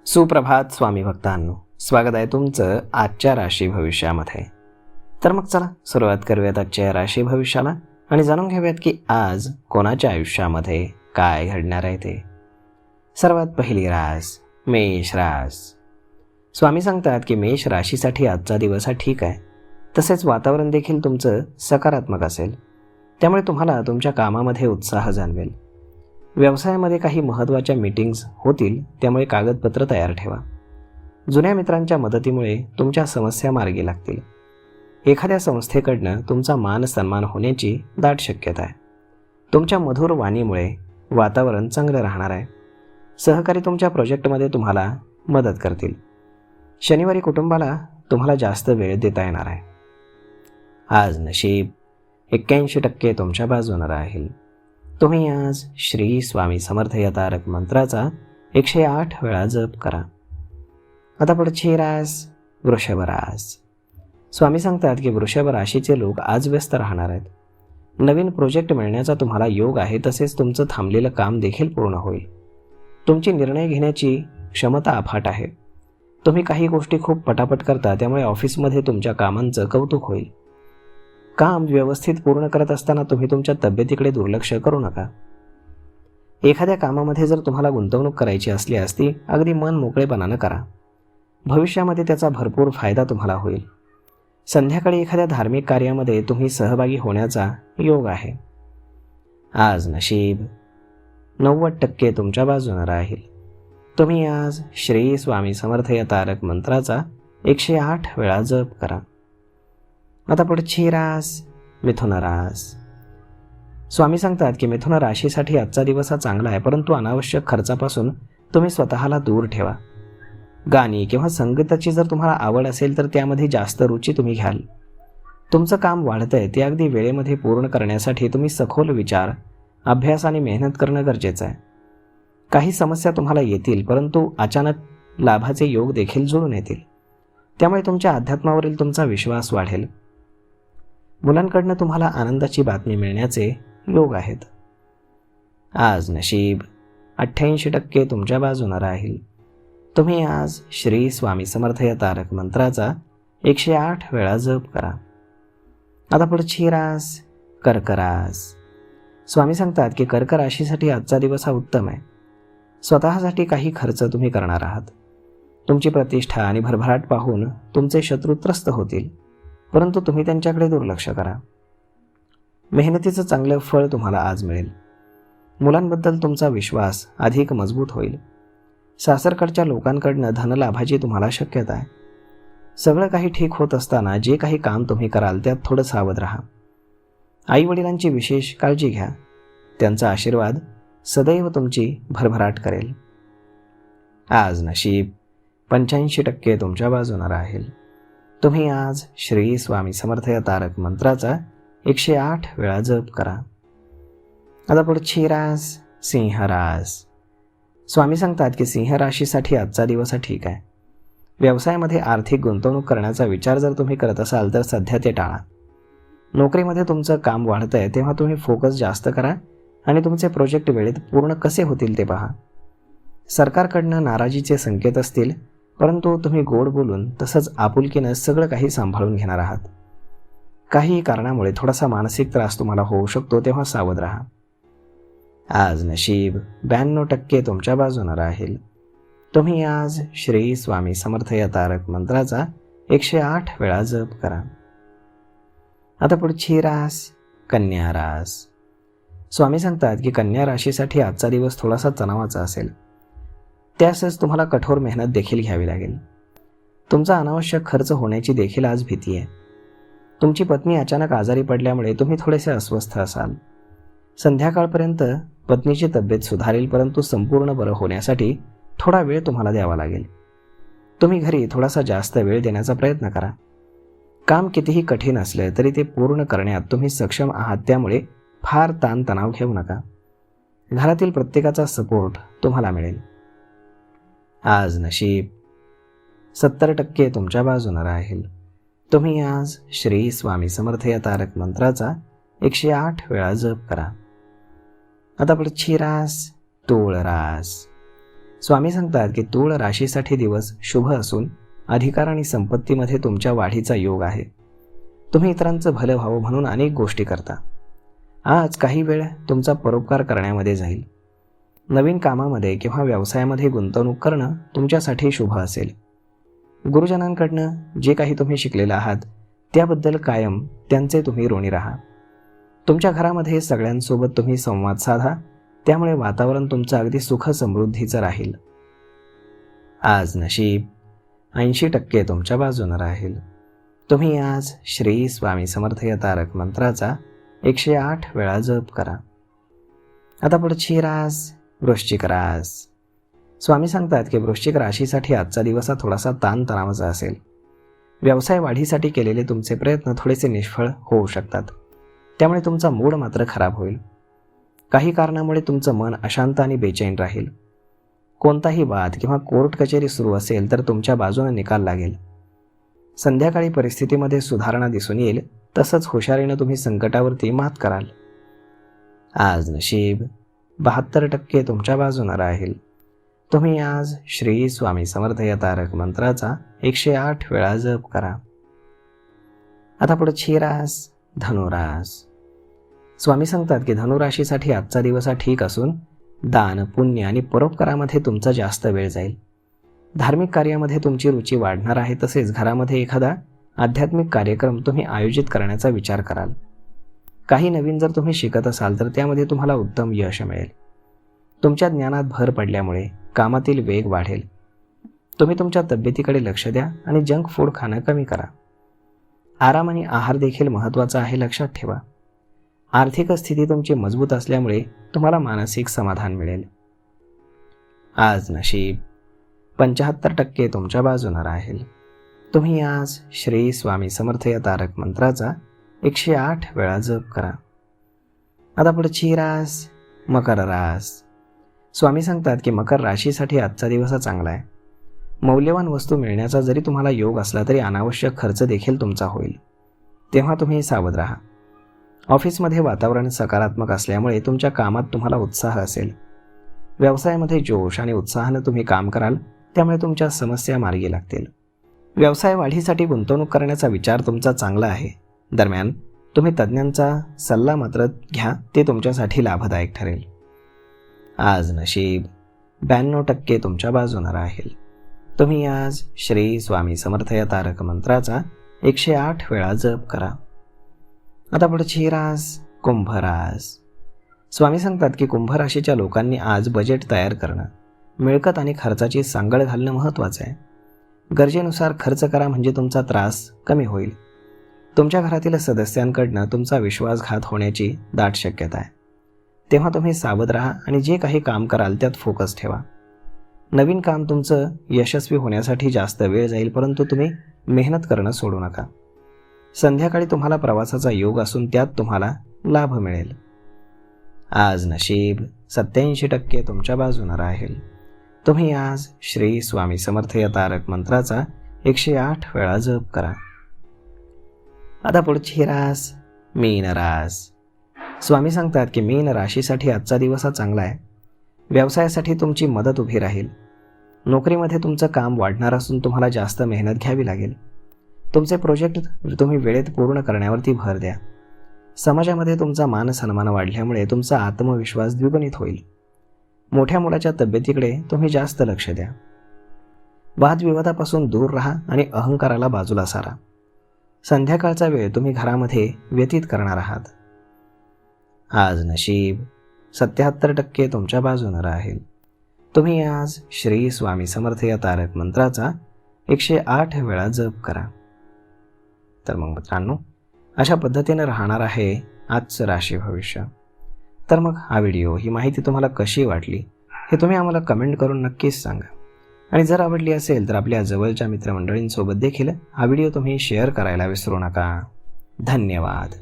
सुप्रभात स्वामी भक्तांनो, स्वागत आहे तुमचं आजच्या राशी भविष्यामध्ये. तर मग चला सुरुवात करूयात आजच्या राशी भविष्याला आणि जाणून घेऊयात की आज कोणाच्या आयुष्यामध्ये काय घडणार आहे ते. सर्वात पहिली रास मेष रास. स्वामी सांगतात की मेष राशीसाठी आजचा दिवस हा ठीक आहे. तसेच वातावरण देखील तुमचं सकारात्मक असेल, त्यामुळे तुम्हाला तुमच्या कामामध्ये उत्साह जाणवेल. व्यवसायामध्ये काही महत्त्वाच्या मीटिंग्स होतील, त्यामुळे कागदपत्र तयार ठेवा. जुन्या मित्रांच्या मदतीमुळे तुमच्या समस्या मार्गी लागतील. एखाद्या संस्थेकडनं तुमचा मान सन्मान होण्याची दाट शक्यता आहे. तुमच्या मधुर वाणीमुळे वातावरण चांगलं राहणार आहे. सहकारी तुमच्या प्रोजेक्टमध्ये तुम्हाला मदत करतील. शनिवारी कुटुंबाला तुम्हाला जास्त वेळ देता येणार आहे. आज नशीब 81% तुमच्या बाजूने राहील. तुम्ही आज श्री स्वामी समर्थ या तारक मंत्राचा 108 वेळा जप करा. आता पुढची रास वृषभ रास. स्वामी सांगतात की वृषभ राशीचे लोक आज व्यस्त राहणार आहेत. नवीन प्रोजेक्ट मिळण्याचा तुम्हाला योग आहे. तसेच तुमचं थांबलेलं काम देखील पूर्ण होईल. तुमची निर्णय घेण्याची क्षमता अफाट आहे. तुम्ही काही गोष्टी खूप पटापट करता, त्यामुळे ऑफिसमध्ये तुमच्या कामांचं कौतुक होईल. काम व्यवस्थित पूर्ण करत असताना तुम्ही तुमच्या तब्येतीकडे दुर्लक्ष करू नका. एखाद्या कामामध्ये जर तुम्हाला गुंतवणूक करायची असली असती, अगदी मन मोकळेपणानं करा. भविष्यामध्ये त्याचा भरपूर फायदा तुम्हाला होईल. संध्याकाळी एखाद्या धार्मिक कार्यामध्ये तुम्ही सहभागी होण्याचा योग आहे. आज नशीब 90% तुमच्या बाजूने राहील. तुम्ही आज श्री स्वामी समर्थ या तारक मंत्राचा 108 वेळा जप करा. आता पुढची रास मिथुन रास. स्वामी सांगतात की मिथुन राशीसाठी आजचा दिवस हा चांगला आहे, परंतु अनावश्यक खर्चापासून तुम्ही स्वतःला दूर ठेवा. गाणी किंवा संगीताची जर तुम्हाला आवड असेल तर त्यामध्ये जास्त रुची तुम्ही घ्याल. तुमचं काम वाढतंय ते अगदी वेळेमध्ये पूर्ण करण्यासाठी तुम्ही सखोल विचार, अभ्यास आणि मेहनत करणं गरजेचं आहे. काही समस्या तुम्हाला येतील, परंतु अचानक लाभाचे योग देखील जुळून येतील. त्यामुळे तुमच्या अध्यात्मावरील तुमचा विश्वास वाढेल. मुलांकडनं तुम्हाला आनंदाची बातमी मिळण्याचे योग आहेत. आज नशीब 88% तुमच्या बाजूने राहील. तुम्ही आज श्री स्वामी समर्थ या तारक मंत्राचा 108 वेळा जप करा. आता पुढची रास कर्क रास. स्वामी सांगतात की कर्क राशीसाठी आजचा दिवस हा उत्तम आहे. स्वतःसाठी काही खर्च तुम्ही करणार आहात. तुमची प्रतिष्ठा आणि भरभराट पाहून तुमचे शत्रू त्रस्त होतील, परंतु तुम्ही त्यांच्याकडे दुर्लक्ष करा. मेहनतीचं चांगलं फळ तुम्हाला आज मिळेल. मुलांबद्दल तुमचा विश्वास अधिक मजबूत होईल. सासरकडच्या लोकांकडनं धनलाभाची तुम्हाला शक्यता आहे. सगळं काही ठीक होत असताना जे काही काम तुम्ही कराल त्यात थोडं सावध राहा. आईवडिलांची विशेष काळजी घ्या. त्यांचा आशीर्वाद सदैव तुमची भरभराट करेल. आज नशीब 85% तुमच्या बाजूने राहील. तुम्ही आज श्री स्वामी समर्थ या तारक मंत्राचा 108 वेळा जप करा. आता पुढची रास सिंह रास. स्वामी सांगतात की सिंह राशीसाठी आजचा दिवस हा ठीक आहे. व्यवसायामध्ये आर्थिक गुंतवणूक करण्याचा विचार जर तुम्ही करत असाल तर सध्या ते टाळा. नोकरीमध्ये तुमचं काम वाढतंय, तेव्हा तुम्ही फोकस जास्त करा आणि तुमचे प्रोजेक्ट वेळेत पूर्ण कसे होतील ते पहा. सरकारकडनं नाराजीचे संकेत असतील, परंतु तुम्ही गोड बोलून तसंच आपुलकीनं सगळं काही सांभाळून घेणार आहात. काही कारणामुळे थोडासा मानसिक त्रास तुम्हाला होऊ शकतो, तेव्हा सावध राहा. आज नशीब 92% तुमच्या बाजूने राहील. तुम्ही आज श्री स्वामी समर्थ या तारक मंत्राचा 108 वेळा जप करा. आता पुढची रास कन्या रास. स्वामी सांगतात की कन्या राशीसाठी आजचा दिवस थोडासा तणावाचा असेल. त्यासच तुम्हाला कठोर मेहनत देखील घ्यावी लागेल. तुमचा अनावश्यक खर्च होण्याची देखील आज भीती आहे. तुमची पत्नी अचानक आजारी पडल्यामुळे तुम्ही थोडेसे अस्वस्थ असाल. संध्याकाळपर्यंत पत्नीची तब्येत सुधारेल, परंतु संपूर्ण बरं होण्यासाठी थोडा वेळ तुम्हाला द्यावा लागेल. तुम्ही घरी थोडासा जास्त वेळ देण्याचा प्रयत्न करा. काम कितीही कठीण असले तरी ते पूर्ण करण्यात तुम्ही सक्षम आहात, त्यामुळे फार ताणतणाव घेऊ नका. घरातील प्रत्येकाचा सपोर्ट तुम्हाला मिळेल. आज नशीब 70% तुमच्या बाजूने राहील. तुम्ही आज श्री स्वामी समर्थ या तारक मंत्राचा 108 वेळा जप करा. आता पुढची रास तूळ रास. स्वामी सांगतात की तूळ राशीसाठी दिवस शुभ असून अधिकार आणि संपत्तीमध्ये तुमच्या वाढीचा योग आहे. तुम्ही इतरांचं भलं व्हावं म्हणून अनेक गोष्टी करता. आज काही वेळ तुमचा परोपकार करण्यामध्ये जाईल. नवीन कामामध्ये किंवा व्यवसायामध्ये गुंतवणूक करणं तुमच्यासाठी शुभ असेल. गुरुजनांकडनं जे काही तुम्ही शिकलेला आहात त्याबद्दल कायम त्यांचे तुम्ही ऋणी राहा. तुमच्या घरामध्ये सगळ्यांसोबत तुम्ही संवाद साधा, त्यामुळे वातावरण तुमचं अगदी सुख समृद्धीचं राहील. आज नशीब 80% तुमच्या बाजूनं राहील. तुम्ही आज श्री स्वामी समर्थ या तारक मंत्राचा 108 वेळा जप करा. आता पुढची रास वृश्चिक रास. स्वामी सांगतात की वृश्चिक राशीसाठी आजचा दिवस हा थोडासा ताणतणावाचा असेल. व्यवसाय वाढीसाठी केलेले तुमचे प्रयत्न थोडेसे निष्फळ होऊ शकतात, त्यामुळे तुमचा मूड मात्र खराब होईल. काही कारणामुळे तुमचं मन अशांत आणि बेचैन राहील. कोणताही वाद किंवा कोर्ट कचेरी सुरू असेल तर तुमच्या बाजूने निकाल लागेल. संध्याकाळी परिस्थितीमध्ये सुधारणा दिसून येईल, तसंच हुशारीनं तुम्ही संकटावरती मात कराल. आज नशीब 72% तुमच्या बाजूनं राहील. तुम्ही आज श्री स्वामी समर्थ या तारक मंत्राचा 108 वेळा जप करा. आता पुढची रास धनुरास. स्वामी सांगतात की धनुराशीसाठी आजचा दिवस हा ठीक असून दान, पुण्य आणि परोपकारामध्ये तुमचा जास्त वेळ जाईल. धार्मिक कार्यामध्ये तुमची रुची वाढणार आहे. तसेच घरामध्ये एखादा आध्यात्मिक कार्यक्रम तुम्ही आयोजित करण्याचा विचार कराल. काही नवीन जर तुम्ही शिकत असाल तर त्यामध्ये तुम्हाला उत्तम यश मिळेल. तुमच्या ज्ञानात भर पडल्यामुळे कामातील वेग वाढेल. तुम्ही तुमच्या तब्येतीकडे लक्ष द्या आणि जंक फूड खाणं कमी करा. आराम आणि आहार देखील महत्त्वाचा आहे, लक्षात ठेवा. आर्थिक स्थिती तुमची मजबूत असल्यामुळे तुम्हाला मानसिक समाधान मिळेल. आज नशीब 75% तुमच्या बाजूनं राहील. तुम्ही आज श्री स्वामी समर्थ या तारक मंत्राचा 108 वेळा जप करा. आता पुढची रास मकर रास. स्वामी सांगतात की मकर राशीसाठी आजचा दिवस हा चांगला आहे. मौल्यवान वस्तू मिळण्याचा जरी तुम्हाला योग असला तरी अनावश्यक खर्च देखील तुमचा होईल, तेव्हा तुम्ही सावध राहा. ऑफिसमध्ये वातावरण सकारात्मक असल्यामुळे तुमच्या कामात तुम्हाला उत्साह असेल. व्यवसायामध्ये जोश आणि उत्साहानं तुम्ही काम कराल, त्यामुळे तुमच्या समस्या मार्गी लागतील. व्यवसाय वाढीसाठी गुंतवणूक करण्याचा विचार तुमचा चांगला आहे. दरम्यान तुम्ही तज्ज्ञांचा सल्ला मात्र घ्या, ते तुमच्यासाठी लाभदायक ठरेल. आज नशीब 92% तुमच्या बाजूनं राहील. तुम्ही आज श्री स्वामी समर्थ या तारक मंत्राचा 108 वेळा जप करा. आता पुढची रास कुंभ रास. स्वामी सांगतात की कुंभ राशीच्या लोकांनी आज बजेट तयार करणं, मिळकत आणि खर्चाची सांगड घालणं महत्त्वाचं आहे. गरजेनुसार खर्च करा, म्हणजे तुमचा त्रास कमी होईल. तुमच्या घरातील सदस्यांकडनं तुमचा विश्वासघात होण्याची दाट शक्यता आहे, तेव्हा तुम्ही सावध राहा आणि जे काही काम कराल त्यात फोकस ठेवा. नवीन काम तुमचं यशस्वी होण्यासाठी जास्त वेळ जाईल, परंतु तुम्ही मेहनत करणं सोडू नका. संध्याकाळी तुम्हाला प्रवासाचा योग असून त्यात तुम्हाला लाभ मिळेल. आज नशीब 87% तुमच्या बाजूनं राहील. तुम्ही आज श्री स्वामी समर्थ या तारक मंत्राचा 108 वेळा जप करा. आता पुढची रास मीन रास. स्वामी सांगतात की मीन राशीसाठी आजचा दिवस हा चांगला आहे. व्यवसायासाठी तुमची मदत उभी राहील. नोकरीमध्ये तुमचं काम वाढणार असून तुम्हाला जास्त मेहनत घ्यावी लागेल. तुमचे प्रोजेक्ट तुम्ही वेळेत पूर्ण करण्यावरती भर द्या. समाजामध्ये तुमचा मान सन्मान वाढल्यामुळे तुमचा आत्मविश्वास द्विगुणित होईल. मोठ्या मुलाच्या तब्येतीकडे तुम्ही जास्त लक्ष द्या. वादविवादापासून दूर राहा आणि अहंकाराला बाजूला सारा. संध्याकाळचा वेळ तुम्ही घरामध्ये व्यतीत करणार आहात. आज नशीब 77% तुमच्या बाजूनं राहील. तुम्ही आज श्री स्वामी समर्थ या तारक मंत्राचा 108 वेळा जप करा. तर मग मित्रांनो, अशा पद्धतीने राहणार आहे आजचं राशी भविष्य. तर मग हा व्हिडिओ, ही माहिती तुम्हाला कशी वाटली हे तुम्ही आम्हाला कमेंट करून नक्कीच सांगा. आणि जर आवडली असेल तर आपल्या जवळच्या मित्रमंडळींसोबत देखील हा व्हिडिओ तुम्ही शेअर करायला विसरू नका. धन्यवाद.